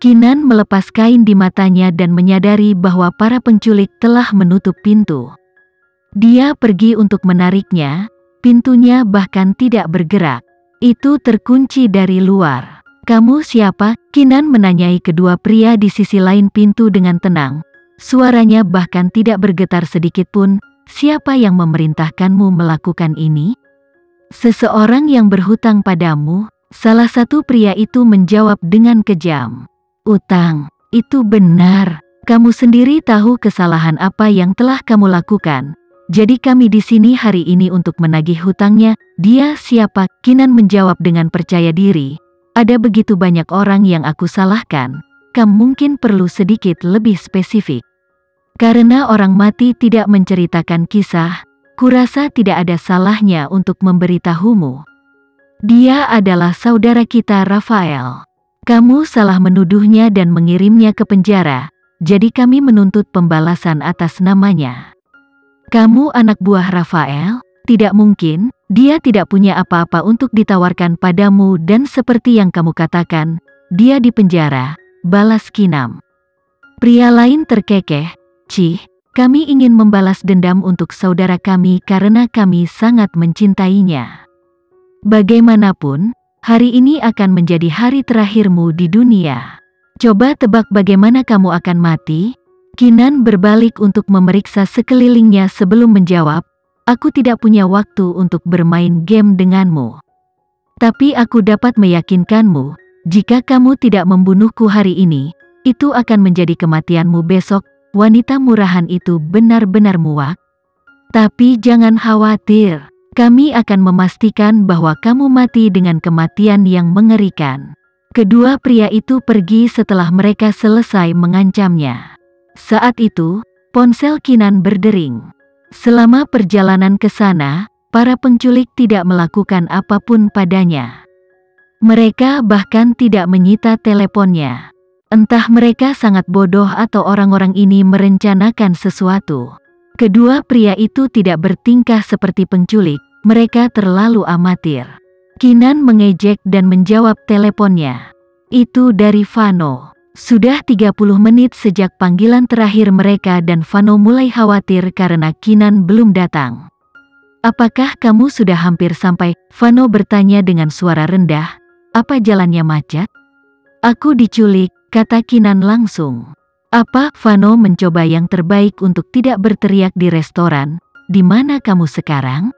Kinan melepas kain di matanya dan menyadari bahwa para penculik telah menutup pintu. Dia pergi untuk menariknya, pintunya bahkan tidak bergerak. Itu terkunci dari luar. "Kamu siapa?" Kinan menanyai kedua pria di sisi lain pintu dengan tenang. Suaranya bahkan tidak bergetar sedikitpun. "Siapa yang memerintahkanmu melakukan ini?" "Seseorang yang berhutang padamu," salah satu pria itu menjawab dengan kejam. "Utang, itu benar. Kamu sendiri tahu kesalahan apa yang telah kamu lakukan. Jadi kami di sini hari ini untuk menagih hutangnya." "Dia siapa?" Kinan menjawab dengan percaya diri. "Ada begitu banyak orang yang aku salahkan. Kamu mungkin perlu sedikit lebih spesifik." "Karena orang mati tidak menceritakan kisah, kurasa tidak ada salahnya untuk memberitahumu. Dia adalah saudara kita Rafael. Kamu salah menuduhnya dan mengirimnya ke penjara, jadi kami menuntut pembalasan atas namanya." "Kamu anak buah Rafael? Tidak mungkin, dia tidak punya apa-apa untuk ditawarkan padamu dan seperti yang kamu katakan, dia di penjara," balas Kinan. Pria lain terkekeh, "Cih, kami ingin membalas dendam untuk saudara kami karena kami sangat mencintainya. Bagaimanapun, hari ini akan menjadi hari terakhirmu di dunia. Coba tebak bagaimana kamu akan mati?" Kinan berbalik untuk memeriksa sekelilingnya sebelum menjawab, "Aku tidak punya waktu untuk bermain game denganmu. Tapi aku dapat meyakinkanmu, jika kamu tidak membunuhku hari ini, itu akan menjadi kematianmu besok." Wanita murahan itu benar-benar muak. "Tapi jangan khawatir, kami akan memastikan bahwa kamu mati dengan kematian yang mengerikan." Kedua pria itu pergi setelah mereka selesai mengancamnya. Saat itu, ponsel Kinan berdering. Selama perjalanan ke sana, para penculik tidak melakukan apapun padanya. Mereka bahkan tidak menyita teleponnya. Entah mereka sangat bodoh atau orang-orang ini merencanakan sesuatu. Kedua pria itu tidak bertingkah seperti penculik, mereka terlalu amatir. Kinan mengejek dan menjawab teleponnya. Itu dari Vano. Sudah 30 menit sejak panggilan terakhir mereka dan Vano mulai khawatir karena Kinan belum datang. "Apakah kamu sudah hampir sampai?" Vano bertanya dengan suara rendah. "Apa jalannya macet?" "Aku diculik," kata Kinan langsung. "Apa?" Vano mencoba yang terbaik untuk tidak berteriak di restoran. "Di mana kamu sekarang?"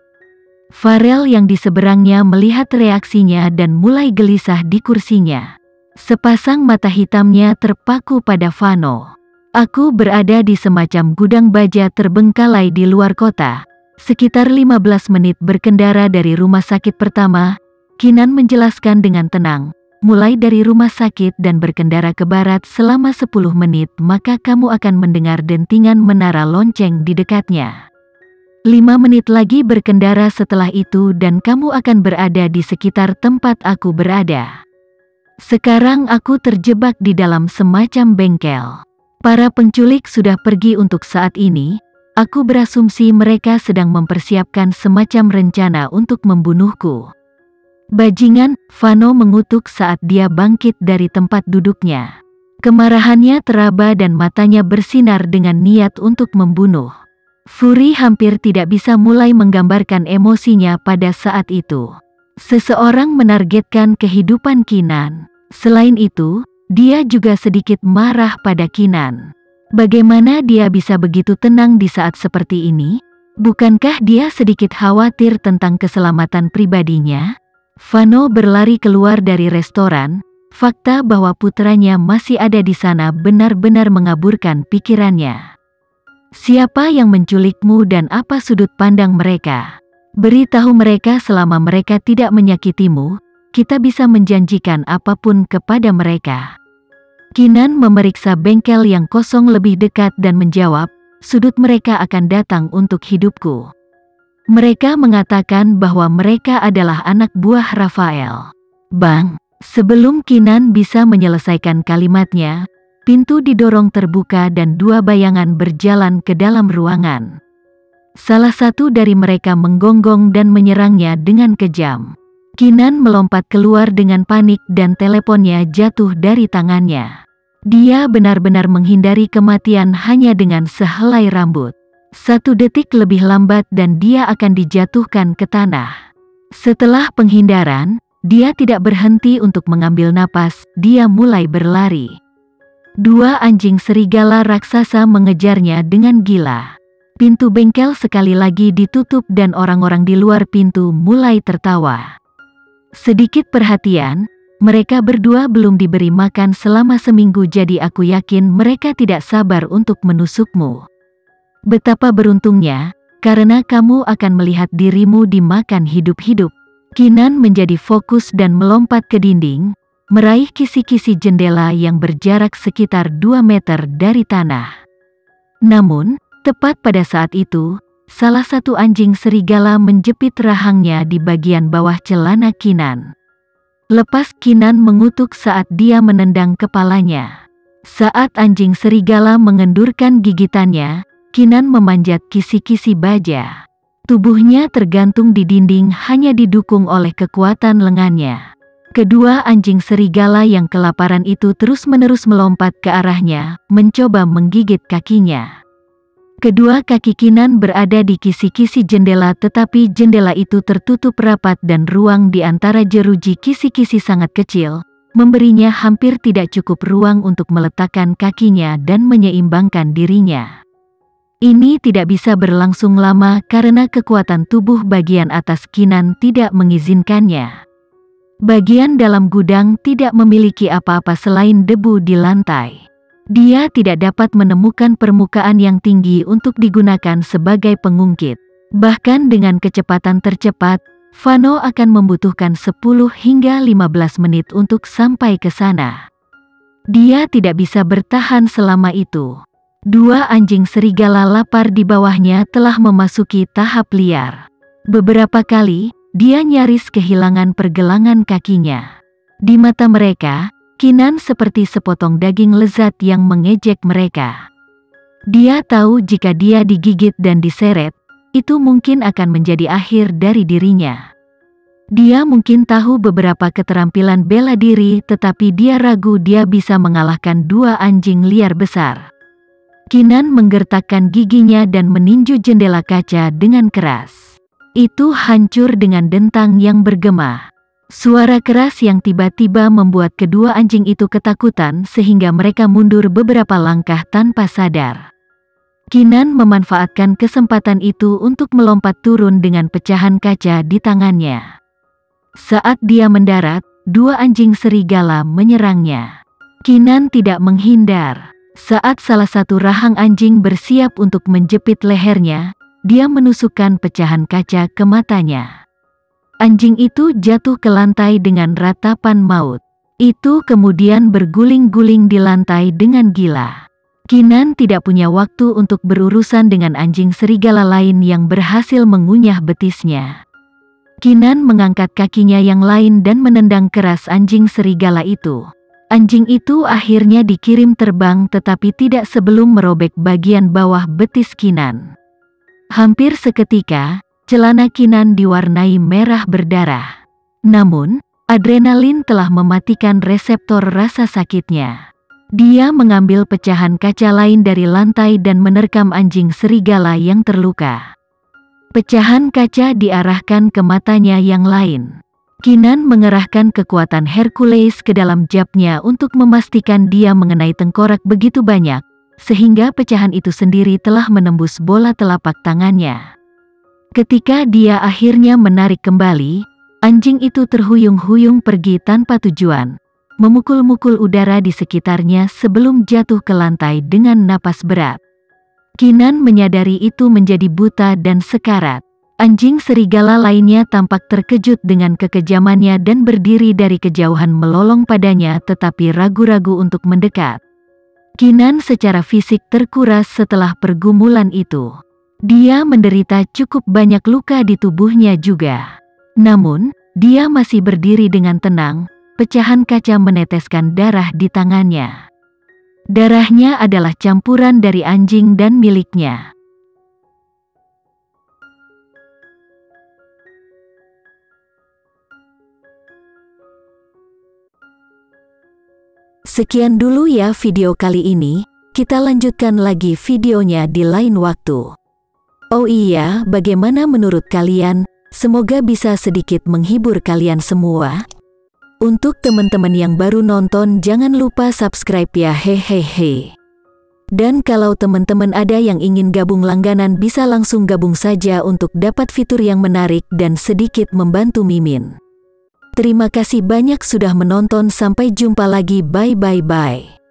Farel yang di seberangnya melihat reaksinya dan mulai gelisah di kursinya. Sepasang mata hitamnya terpaku pada Vano. "Aku berada di semacam gudang baja terbengkalai di luar kota. Sekitar 15 menit berkendara dari rumah sakit pertama," Kinan menjelaskan dengan tenang. "Mulai dari rumah sakit dan berkendara ke barat selama 10 menit maka kamu akan mendengar dentingan menara lonceng di dekatnya. 5 menit lagi berkendara setelah itu dan kamu akan berada di sekitar tempat aku berada. Sekarang aku terjebak di dalam semacam bengkel. Para penculik sudah pergi untuk saat ini. Aku berasumsi mereka sedang mempersiapkan semacam rencana untuk membunuhku." "Bajingan!" Vano mengutuk saat dia bangkit dari tempat duduknya. Kemarahannya teraba dan matanya bersinar dengan niat untuk membunuh. Fury hampir tidak bisa mulai menggambarkan emosinya pada saat itu. Seseorang menargetkan kehidupan Kinan. Selain itu, dia juga sedikit marah pada Kinan. Bagaimana dia bisa begitu tenang di saat seperti ini? Bukankah dia sedikit khawatir tentang keselamatan pribadinya? Vano berlari keluar dari restoran. Fakta bahwa putranya masih ada di sana benar-benar mengaburkan pikirannya. "Siapa yang menculikmu dan apa sudut pandang mereka? Beritahu mereka selama mereka tidak menyakitimu, kita bisa menjanjikan apapun kepada mereka." Kinan memeriksa bengkel yang kosong lebih dekat dan menjawab, "Sudut mereka akan datang untuk hidupku. Mereka mengatakan bahwa mereka adalah anak buah Rafael." Bang! Sebelum Kinan bisa menyelesaikan kalimatnya, pintu didorong terbuka dan dua bayangan berjalan ke dalam ruangan. Salah satu dari mereka menggonggong dan menyerangnya dengan kejam. Kinan melompat keluar dengan panik dan teleponnya jatuh dari tangannya. Dia benar-benar menghindari kematian hanya dengan sehelai rambut. 1 detik lebih lambat dan dia akan dijatuhkan ke tanah. Setelah penghindaran, dia tidak berhenti untuk mengambil napas, dia mulai berlari. 2 anjing serigala raksasa mengejarnya dengan gila. Pintu bengkel sekali lagi ditutup dan orang-orang di luar pintu mulai tertawa. Sedikit perhatian, mereka berdua belum diberi makan selama seminggu, jadi aku yakin mereka tidak sabar untuk menusukmu. Betapa beruntungnya, karena kamu akan melihat dirimu dimakan hidup-hidup. Kinan menjadi fokus dan melompat ke dinding, meraih kisi-kisi jendela yang berjarak sekitar 2 meter dari tanah. Namun, tepat pada saat itu, salah satu anjing serigala menjepit rahangnya di bagian bawah celana Kinan. Lepas Kinan mengutuk saat dia menendang kepalanya. Saat anjing serigala mengendurkan gigitannya, Kinan memanjat kisi-kisi baja. Tubuhnya tergantung di dinding hanya didukung oleh kekuatan lengannya. Kedua anjing serigala yang kelaparan itu terus-menerus melompat ke arahnya, mencoba menggigit kakinya. Kedua kaki Kinan berada di kisi-kisi jendela, tetapi jendela itu tertutup rapat dan ruang di antara jeruji kisi-kisi sangat kecil, memberinya hampir tidak cukup ruang untuk meletakkan kakinya dan menyeimbangkan dirinya. Ini tidak bisa berlangsung lama karena kekuatan tubuh bagian atas Kinan tidak mengizinkannya. Bagian dalam gudang tidak memiliki apa-apa selain debu di lantai. Dia tidak dapat menemukan permukaan yang tinggi untuk digunakan sebagai pengungkit. Bahkan dengan kecepatan tercepat, Vano akan membutuhkan 10 hingga 15 menit untuk sampai ke sana. Dia tidak bisa bertahan selama itu. 2 anjing serigala lapar di bawahnya telah memasuki tahap liar. Beberapa kali, dia nyaris kehilangan pergelangan kakinya. Di mata mereka, Kinan seperti sepotong daging lezat yang mengejek mereka. Dia tahu jika dia digigit dan diseret, itu mungkin akan menjadi akhir dari dirinya. Dia mungkin tahu beberapa keterampilan bela diri, tetapi dia ragu dia bisa mengalahkan 2 anjing liar besar. Kinan menggertakkan giginya dan meninju jendela kaca dengan keras. Itu hancur dengan dentang yang bergema. Suara keras yang tiba-tiba membuat kedua anjing itu ketakutan sehingga mereka mundur beberapa langkah tanpa sadar. Kinan memanfaatkan kesempatan itu untuk melompat turun dengan pecahan kaca di tangannya. Saat dia mendarat, 2 anjing serigala menyerangnya. Kinan tidak menghindar. Saat salah satu rahang anjing bersiap untuk menjepit lehernya, dia menusukkan pecahan kaca ke matanya. Anjing itu jatuh ke lantai dengan ratapan maut. Itu kemudian berguling-guling di lantai dengan gila. Kinan tidak punya waktu untuk berurusan dengan anjing serigala lain yang berhasil mengunyah betisnya. Kinan mengangkat kakinya yang lain dan menendang keras anjing serigala itu. Anjing itu akhirnya dikirim terbang, tetapi tidak sebelum merobek bagian bawah betis Kinan. Hampir seketika, celana Kinan diwarnai merah berdarah. Namun, adrenalin telah mematikan reseptor rasa sakitnya. Dia mengambil pecahan kaca lain dari lantai dan menerkam anjing serigala yang terluka. Pecahan kaca diarahkan ke matanya yang lain. Kinan mengerahkan kekuatan Hercules ke dalam jabnya untuk memastikan dia mengenai tengkorak begitu banyak, sehingga pecahan itu sendiri telah menembus bola telapak tangannya. Ketika dia akhirnya menarik kembali, anjing itu terhuyung-huyung pergi tanpa tujuan, memukul-mukul udara di sekitarnya sebelum jatuh ke lantai dengan napas berat. Kinan menyadari itu menjadi buta dan sekarat. Anjing serigala lainnya tampak terkejut dengan kekejamannya dan berdiri dari kejauhan melolong padanya, tetapi ragu-ragu untuk mendekat. Kinan secara fisik terkuras setelah pergumulan itu. Dia menderita cukup banyak luka di tubuhnya juga. Namun, dia masih berdiri dengan tenang, pecahan kaca meneteskan darah di tangannya. Darahnya adalah campuran dari anjing dan miliknya. Sekian dulu ya video kali ini, kita lanjutkan lagi videonya di lain waktu. Oh iya, bagaimana menurut kalian? Semoga bisa sedikit menghibur kalian semua. Untuk teman-teman yang baru nonton, jangan lupa subscribe ya, hehehe. Dan kalau teman-teman ada yang ingin gabung langganan, bisa langsung gabung saja untuk dapat fitur yang menarik dan sedikit membantu Mimin. Terima kasih banyak sudah menonton, sampai jumpa lagi, bye bye bye.